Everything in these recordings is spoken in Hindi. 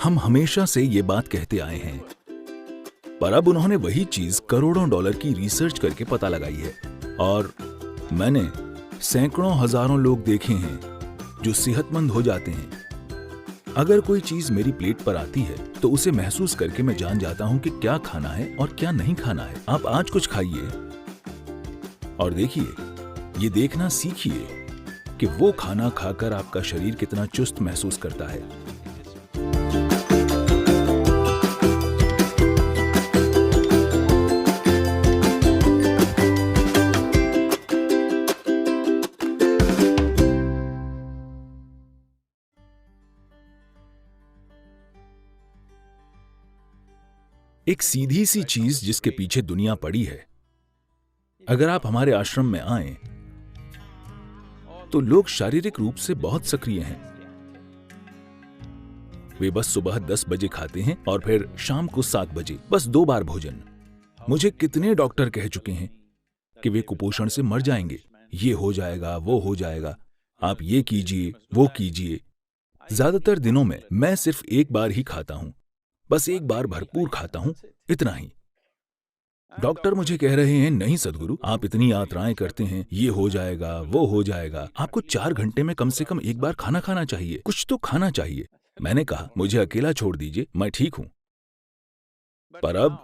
हम हमेशा से ये बात कहते आए हैं, पर अब उन्होंने वही चीज करोड़ों डॉलर की रिसर्च करके पता लगाई है। और मैंने सैकड़ों हजारों लोग देखे हैं जो सेहतमंद हो जाते हैं। अगर कोई चीज मेरी प्लेट पर आती है तो उसे महसूस करके मैं जान जाता हूं कि क्या खाना है और क्या नहीं खाना है। आप आज कुछ खाइए और देखिए, ये देखना सीखिए कि वो खाना खाकर आपका शरीर कितना चुस्त महसूस करता है। एक सीधी सी चीज जिसके पीछे दुनिया पड़ी है। अगर आप हमारे आश्रम में आएं, तो लोग शारीरिक रूप से बहुत सक्रिय हैं। वे बस सुबह 10 बजे खाते हैं और फिर शाम को 7 बजे, बस 2 बार भोजन। मुझे कितने डॉक्टर कह चुके हैं कि वे कुपोषण से मर जाएंगे, ये हो जाएगा, वो हो जाएगा, आप ये कीजिए, वो कीजिए। ज्यादातर दिनों में मैं सिर्फ एक बार ही खाता हूं, बस एक बार भरपूर खाता हूं, इतना ही। डॉक्टर मुझे कह रहे हैं, नहीं सदगुरु, आप इतनी यात्राएं करते हैं, ये हो जाएगा, वो हो जाएगा, आपको 4 घंटे में कम से कम एक बार खाना खाना चाहिए, कुछ तो खाना चाहिए। मैंने कहा, मुझे अकेला छोड़ दीजिए, मैं ठीक हूं। पर अब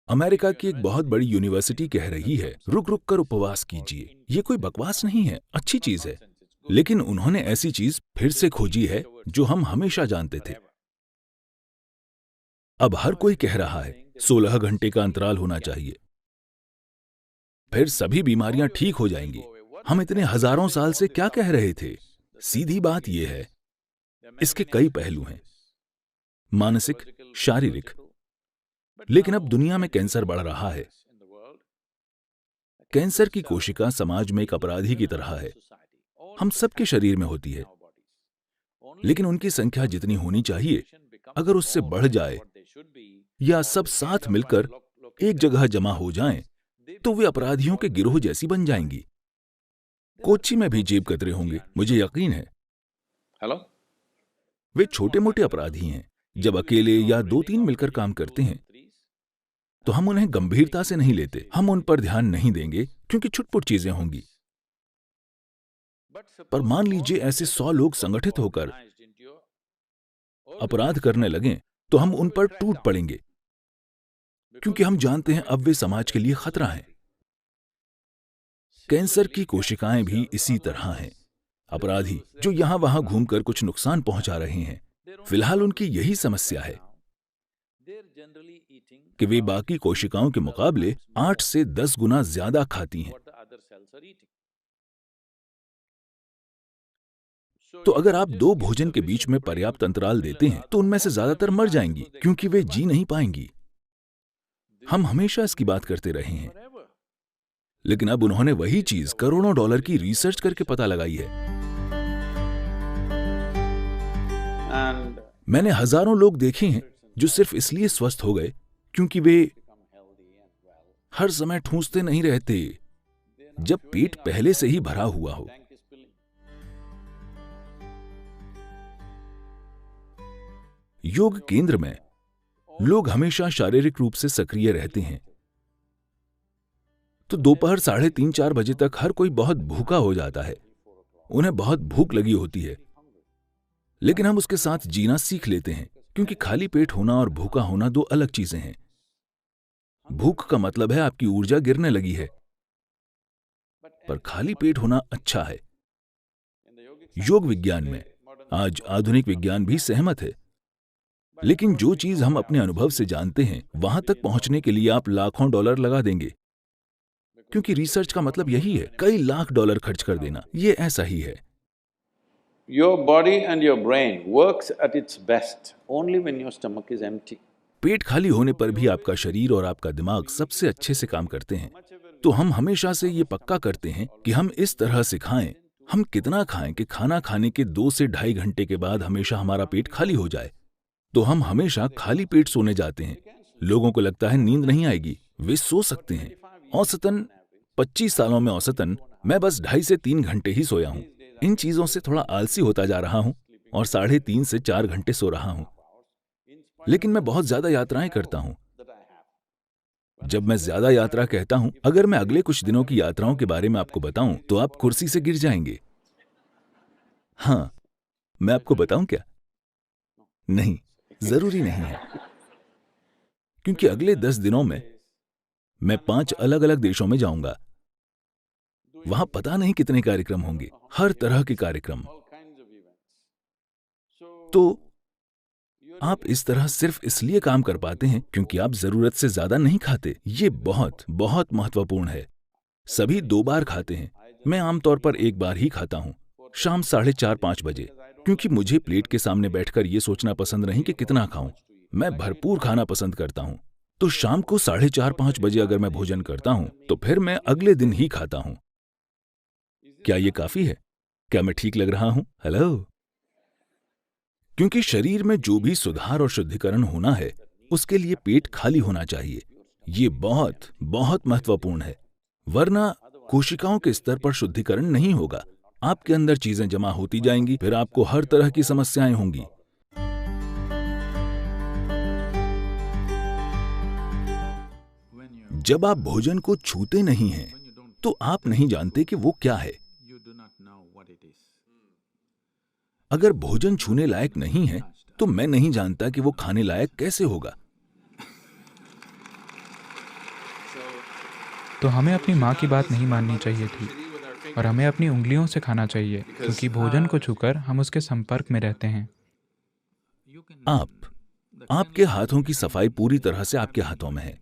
अमेरिका की एक बहुत बड़ी यूनिवर्सिटी कह रही है, रुक रुक कर उपवास कीजिए। ये कोई बकवास नहीं है, अच्छी चीज है। लेकिन उन्होंने ऐसी चीज फिर से खोजी है जो हम हमेशा जानते थे। अब हर कोई कह रहा है 16 घंटे का अंतराल होना चाहिए, फिर सभी बीमारियां ठीक हो जाएंगी। हम इतने हजारों साल से क्या कह रहे थे? सीधी बात यह है, इसके कई पहलू हैं, मानसिक, शारीरिक। लेकिन अब दुनिया में कैंसर बढ़ रहा है। कैंसर की कोशिका समाज में एक अपराधी की तरह है। हम सबके शरीर में होती है, लेकिन उनकी संख्या जितनी होनी चाहिए, अगर उससे बढ़ जाए या सब साथ मिलकर एक जगह जमा हो जाएं, तो वे अपराधियों के गिरोह जैसी बन जाएंगी। कोच्चि में भी जेब कतरे होंगे, मुझे यकीन है। वे छोटे मोटे अपराधी हैं। जब अकेले या 2-3 मिलकर काम करते हैं तो हम उन्हें गंभीरता से नहीं लेते, हम उन पर ध्यान नहीं देंगे क्योंकि छुटपुट चीजें होंगी। पर मान लीजिए ऐसे 100 लोग संगठित होकर अपराध करने लगें, तो हम उन पर टूट पड़ेंगे, क्योंकि हम जानते हैं अब वे समाज के लिए खतरा हैं। कैंसर की कोशिकाएं भी इसी तरह हैं, अपराधी जो यहां वहां घूमकर कुछ नुकसान पहुंचा रहे हैं। फिलहाल उनकी यही समस्या है कि वे बाकी कोशिकाओं के मुकाबले 8 से 10 गुना ज्यादा खाती हैं। तो अगर आप 2 भोजन के बीच में पर्याप्त अंतराल देते हैं, तो उनमें से ज्यादातर मर जाएंगी, क्योंकि वे जी नहीं पाएंगी। हम हमेशा इसकी बात करते रहे हैं, लेकिन अब उन्होंने वही चीज करोड़ों डॉलर की रिसर्च करके पता लगाई है। मैंने हजारों लोग देखे हैं जो सिर्फ इसलिए स्वस्थ हो गए क्योंकि वे हर समय ठूंसते नहीं रहते जब पेट पहले से ही भरा हुआ हो। योग केंद्र में लोग हमेशा शारीरिक रूप से सक्रिय रहते हैं, तो दोपहर 3:30-4 बजे तक हर कोई बहुत भूखा हो जाता है। उन्हें बहुत भूख लगी होती है, लेकिन हम उसके साथ जीना सीख लेते हैं, क्योंकि खाली पेट होना और भूखा होना 2 अलग चीजें हैं। भूख का मतलब है आपकी ऊर्जा गिरने लगी है, पर खाली पेट होना अच्छा है। योग विज्ञान में आज आधुनिक विज्ञान भी सहमत है, लेकिन जो चीज हम अपने अनुभव से जानते हैं, वहां तक पहुंचने के लिए आप लाखों डॉलर लगा देंगे, क्योंकि रिसर्च का मतलब यही है, कई लाख डॉलर खर्च कर देना। ये ऐसा ही है। Your body and your brain works at its best only when your stomach is empty. पेट खाली होने पर भी आपका शरीर और आपका दिमाग सबसे अच्छे से काम करते हैं। तो हम हमेशा से ये पक्का करते हैं कि हम इस तरह से खाएं, हम कितना खाएं कि खाना खाने के 2 से ढाई घंटे के बाद हमेशा हमारा पेट खाली हो जाए। तो हम हमेशा खाली पेट सोने जाते हैं। लोगों को लगता है नींद नहीं आएगी, वे सो सकते हैं। औसतन 25 सालों में औसतन मैं बस 2.5 से 3 घंटे ही सोया हूं। इन चीजों से थोड़ा आलसी होता जा रहा हूं, और 3.5 से 4 घंटे सो रहा हूं। लेकिन मैं बहुत ज्यादा यात्राएं करता हूं। जब मैं ज्यादा यात्रा कहता हूं, अगर मैं अगले कुछ दिनों की यात्राओं के बारे में आपको बताऊं तो आप कुर्सी से गिर जाएंगे। हाँ, मैं आपको बताऊं क्या? नहीं, जरूरी नहीं है, क्योंकि अगले 10 दिनों में मैं 5 अलग अलग देशों में जाऊंगा। वहां पता नहीं कितने कार्यक्रम होंगे, हर तरह के कार्यक्रम। तो आप इस तरह सिर्फ इसलिए काम कर पाते हैं क्योंकि आप जरूरत से ज्यादा नहीं खाते। ये बहुत बहुत महत्वपूर्ण है। सभी 2 बार खाते हैं। मैं आमतौर पर 1 बार ही खाता हूं, शाम 4:30-5 बजे, क्योंकि मुझे प्लेट के सामने बैठकर ये सोचना पसंद नहीं कि कितना खाऊं। मैं भरपूर खाना पसंद करता हूं। तो शाम को 4:30-5 बजे अगर मैं भोजन करता हूं तो फिर मैं अगले दिन ही खाता हूं। क्या ये काफी है? क्या मैं ठीक लग रहा हूं? हेलो? क्योंकि शरीर में जो भी सुधार और शुद्धिकरण होना है, उसके लिए पेट खाली होना चाहिए। ये बहुत बहुत महत्वपूर्ण है, वरना कोशिकाओं के स्तर पर शुद्धिकरण नहीं होगा। आपके अंदर चीजें जमा होती जाएंगी, फिर आपको हर तरह की समस्याएं होंगी। जब आप भोजन को छूते नहीं हैं, तो आप नहीं जानते कि वो क्या है। अगर भोजन छूने लायक नहीं है, तो मैं नहीं जानता कि वो खाने लायक कैसे होगा। तो हमें अपनी माँ की बात नहीं माननी चाहिए थी और हमें अपनी उंगलियों से खाना चाहिए, क्योंकि भोजन को छूकर हम उसके संपर्क में रहते हैं। आपके हाथों की सफाई पूरी तरह से आपके हाथों में है।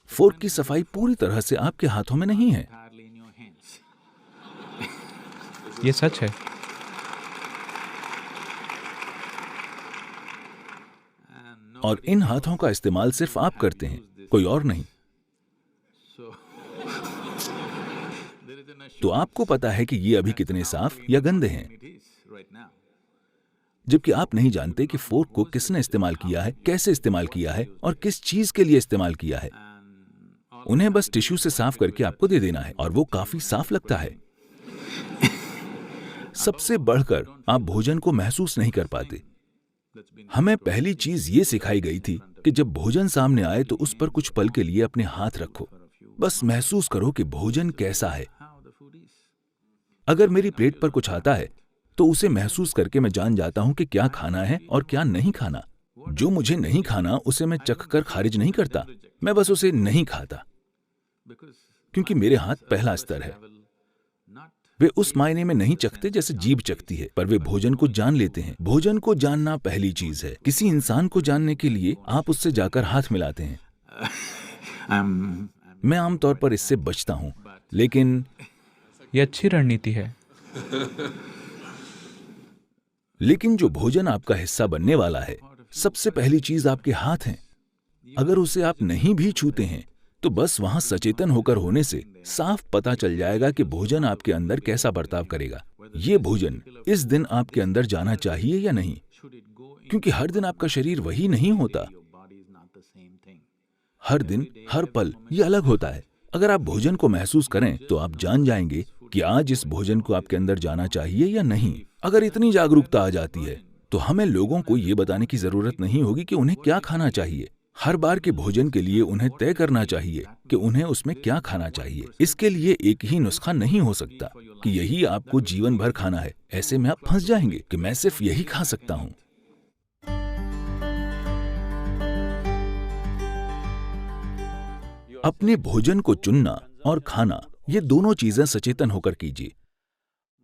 फोर्क की सफाई पूरी तरह से आपके हाथों में नहीं है। ये सच है। और इन हाथों का इस्तेमाल सिर्फ आप करते हैं, कोई और नहीं। तो आपको पता है कि ये अभी कितने साफ या गंदे हैं, जबकि आप नहीं जानते कि फोर्क को किसने इस्तेमाल किया है, कैसे इस्तेमाल किया है और किस चीज के लिए इस्तेमाल किया है। उन्हें बस टिश्यू से साफ करके आपको दे देना है और वो काफी साफ लगता है। सबसे बढ़कर आप भोजन को महसूस नहीं कर पाते। हमें पहली चीज ये सिखाई गई थी कि जब भोजन सामने आए तो उस पर कुछ पल के लिए अपने हाथ रखो, बस महसूस करो कि भोजन कैसा है। अगर मेरी प्लेट पर कुछ आता है तो उसे महसूस करके मैं जान जाता हूं कि क्या खाना है और क्या नहीं खाना। जो मुझे नहीं खाना उसे मैं चखकर खारिज नहीं करता, मैं बस उसे नहीं खाता, क्योंकि मेरे हाथ पहला स्तर है। वे उस मायने में नहीं चखते जैसे जीभ चखती है, पर वे भोजन को जान लेते हैं। भोजन को जानना पहली चीज है। किसी इंसान को जानने के लिए आप उससे जाकर हाथ मिलाते हैं। मैं आमतौर पर इससे बचता हूं, लेकिन ये अच्छी रणनीति है। लेकिन जो भोजन आपका हिस्सा बनने वाला है, सबसे पहली चीज आपके हाथ हैं। अगर उसे आप नहीं भी छूते हैं तो बस वहां सचेतन होकर होने से साफ पता चल जाएगा कि भोजन आपके अंदर कैसा बर्ताव करेगा। ये भोजन इस दिन आपके अंदर जाना चाहिए या नहीं, क्योंकि हर दिन आपका शरीर वही नहीं होता। हर दिन, हर पल ये अलग होता है। अगर आप भोजन को महसूस करें तो आप जान जाएंगे कि आज इस भोजन को आपके अंदर जाना चाहिए या नहीं। अगर इतनी जागरूकता आ जाती है तो हमें लोगों को ये बताने की जरूरत नहीं होगी कि उन्हें क्या खाना चाहिए। हर बार के भोजन के लिए उन्हें तय करना चाहिए कि उन्हें उसमें क्या खाना चाहिए। इसके लिए एक ही नुस्खा नहीं हो सकता कि यही आपको जीवन भर खाना है। ऐसे में आप फंस जाएंगे कि मैं सिर्फ यही खा सकता हूं। अपने भोजन को चुनना और खाना, ये दोनों चीजें सचेतन होकर कीजिए।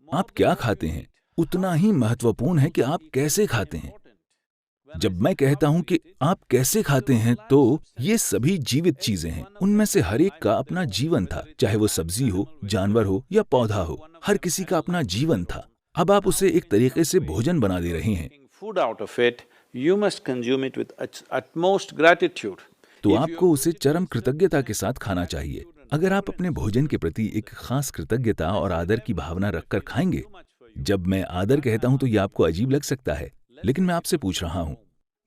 आप क्या खाते हैं उतना ही महत्वपूर्ण है कि आप कैसे खाते हैं। जब मैं कहता हूं कि आप कैसे खाते हैं, तो ये सभी जीवित चीजें हैं। उनमें से हर एक का अपना जीवन था, चाहे वो सब्जी हो, जानवर हो या पौधा हो। हर किसी का अपना जीवन था। अब आप उसे एक तरीके से भोजन बना दे रहे हैं। तो आपको उसे चरम कृतज्ञता के साथ खाना चाहिए। अगर आप अपने भोजन के प्रति एक खास कृतज्ञता और आदर की भावना रखकर खाएंगे, जब मैं आदर कहता हूं तो यह आपको अजीब लग सकता है, लेकिन मैं आपसे पूछ रहा हूं,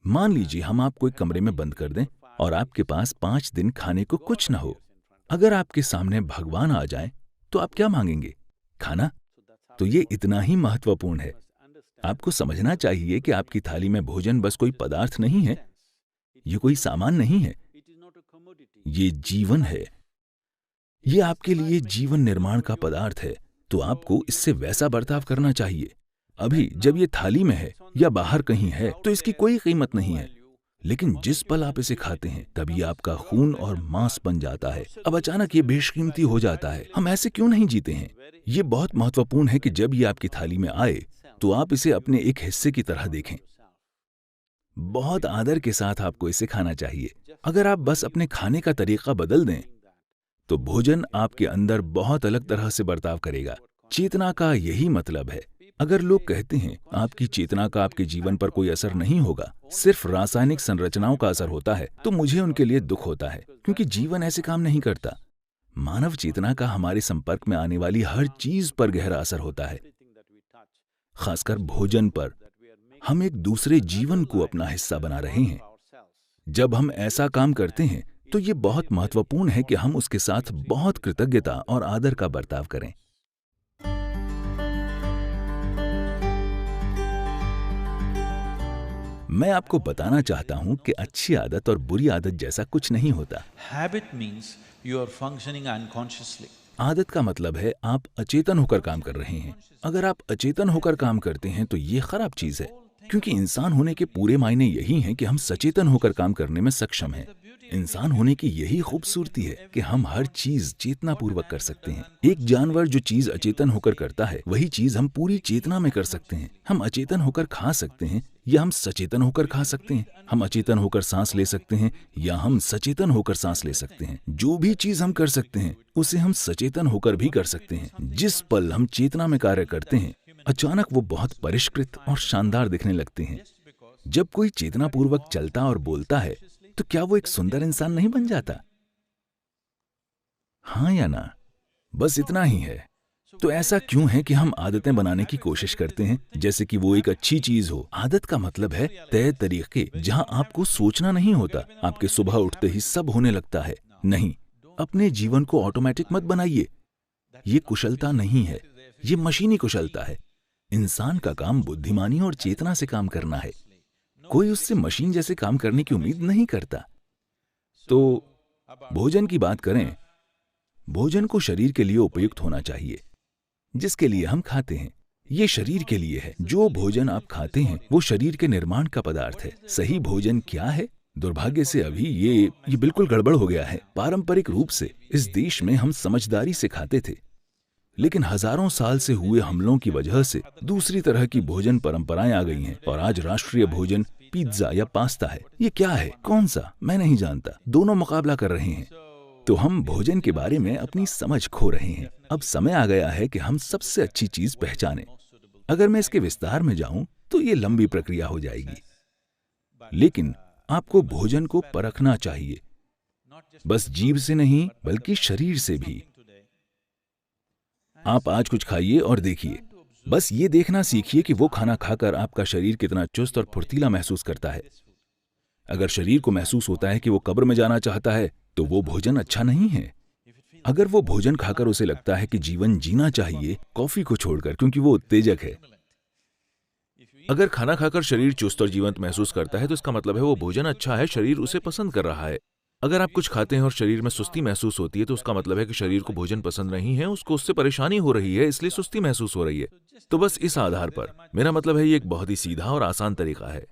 मान लीजिए हम आपको एक कमरे में बंद कर दें और आपके पास 5 दिन खाने को कुछ न हो। अगर आपके सामने भगवान आ जाएं, तो आप क्या मांगेंगे? खाना। तो ये इतना ही महत्वपूर्ण है। आपको समझना चाहिए कि आपकी थाली में भोजन बस कोई पदार्थ नहीं है, ये कोई सामान नहीं है, ये जीवन है। ये आपके लिए जीवन निर्माण का पदार्थ है, तो आपको इससे वैसा बर्ताव करना चाहिए। अभी जब ये थाली में है या बाहर कहीं है तो इसकी कोई कीमत नहीं है, लेकिन जिस पल आप इसे खाते हैं तब ये आपका खून और मांस बन जाता है। अब अचानक ये बेशकीमती हो जाता है। हम ऐसे क्यों नहीं जीते हैं? ये बहुत महत्वपूर्ण है कि जब ये आपकी थाली में आए तो आप इसे अपने एक हिस्से की तरह देखें। बहुत आदर के साथ आपको इसे खाना चाहिए। अगर आप बस अपने खाने का तरीका बदल दें तो भोजन आपके अंदर बहुत अलग तरह से बर्ताव करेगा। चेतना का यही मतलब है। अगर लोग कहते हैं आपकी चेतना का आपके जीवन पर कोई असर नहीं होगा, सिर्फ रासायनिक संरचनाओं का असर होता है, तो मुझे उनके लिए दुख होता है, क्योंकि जीवन ऐसे काम नहीं करता। मानव चेतना का हमारे संपर्क में आने वाली हर चीज पर गहरा असर होता है, खासकर भोजन पर। हम एक दूसरे जीवन को अपना हिस्सा बना रहे हैं। जब हम ऐसा काम करते हैं तो ये बहुत महत्वपूर्ण है कि हम उसके साथ बहुत कृतज्ञता और आदर का बर्ताव करें। मैं आपको बताना चाहता हूं कि अच्छी आदत और बुरी आदत जैसा कुछ नहीं होता। Habit means you are functioning unconsciously. आदत का मतलब है आप अचेतन होकर काम कर रहे हैं। अगर आप अचेतन होकर काम करते हैं तो ये खराब चीज है, क्योंकि इंसान होने के पूरे मायने यही हैं कि हम सचेतन होकर काम करने में सक्षम हैं। इंसान होने की यही खूबसूरती है कि हम हर चीज चेतनापूर्वक कर सकते हैं। एक जानवर जो चीज अचेतन होकर करता है वही चीज हम पूरी चेतना में कर सकते हैं। हम अचेतन होकर खा सकते हैं या हम सचेतन होकर खा सकते हैं। हम अचेतन होकर सांस ले सकते हैं या हम सचेतन होकर सांस ले सकते हैं। जो भी चीज हम कर सकते हैं उसे हम सचेतन होकर भी कर सकते हैं। जिस पल हम चेतना में कार्य करते हैं अचानक वो बहुत परिष्कृत और शानदार दिखने लगते हैं। जब कोई चेतनापूर्वक चलता और बोलता है तो क्या वो एक सुंदर इंसान नहीं बन जाता? हाँ या ना? बस इतना ही है। तो ऐसा क्यों है कि हम आदतें बनाने की कोशिश करते हैं जैसे कि वो एक अच्छी चीज हो? आदत का मतलब है तय तरीके जहां आपको सोचना नहीं होता। आपके सुबह उठते ही सब होने लगता है। नहीं, अपने जीवन को ऑटोमेटिक मत बनाइए। ये कुशलता नहीं है, ये मशीनी कुशलता है। इंसान का काम बुद्धिमानी और चेतना से काम करना है। कोई उससे मशीन जैसे काम करने की उम्मीद नहीं करता। तो भोजन की बात करें, भोजन को शरीर के लिए उपयुक्त होना चाहिए जिसके लिए हम खाते हैं। ये शरीर के लिए है। जो भोजन आप खाते हैं वो शरीर के निर्माण का पदार्थ है। सही भोजन क्या है? दुर्भाग्य से अभी ये बिल्कुल गड़बड़ हो गया है। पारंपरिक रूप से इस देश में हम समझदारी से खाते थे, लेकिन हजारों साल से हुए हमलों की वजह से दूसरी तरह की भोजन परंपराएं आ गई हैं और आज राष्ट्रीय भोजन पिज्जा या पास्ता है। ये क्या है? कौन सा? मैं नहीं जानता। दोनों मुकाबला कर रहे हैं। तो हम भोजन के बारे में अपनी समझ खो रहे हैं। अब समय आ गया है कि हम सबसे अच्छी चीज पहचानें। अगर मैं इसके विस्तार में जाऊं तो ये लंबी प्रक्रिया हो जाएगी, लेकिन आपको भोजन को परखना चाहिए, बस जीभ से नहीं बल्कि शरीर से भी। आप आज कुछ खाइए और देखिए, बस ये देखना सीखिए कि वो खाना खाकर आपका शरीर कितना चुस्त और फुर्तीला महसूस करता है। अगर शरीर को महसूस होता है कि वो कब्र में जाना चाहता है तो वो भोजन अच्छा नहीं है। अगर वो भोजन खाकर उसे लगता है कि जीवन जीना चाहिए कॉफी को छोड़कर, क्योंकि वो उत्तेजक है। अगर खाना खाकर शरीर चुस्त और जीवंत महसूस करता है तो इसका मतलब है वो भोजन अच्छा है, शरीर उसे पसंद कर रहा है। अगर आप कुछ खाते हैं और शरीर में सुस्ती महसूस होती है तो उसका मतलब है कि शरीर को भोजन पसंद नहीं है, उसको उससे परेशानी हो रही है, इसलिए सुस्ती महसूस हो रही है। तो बस इस आधार पर मेरा मतलब है ये एक बहुत ही सीधा और आसान तरीका है।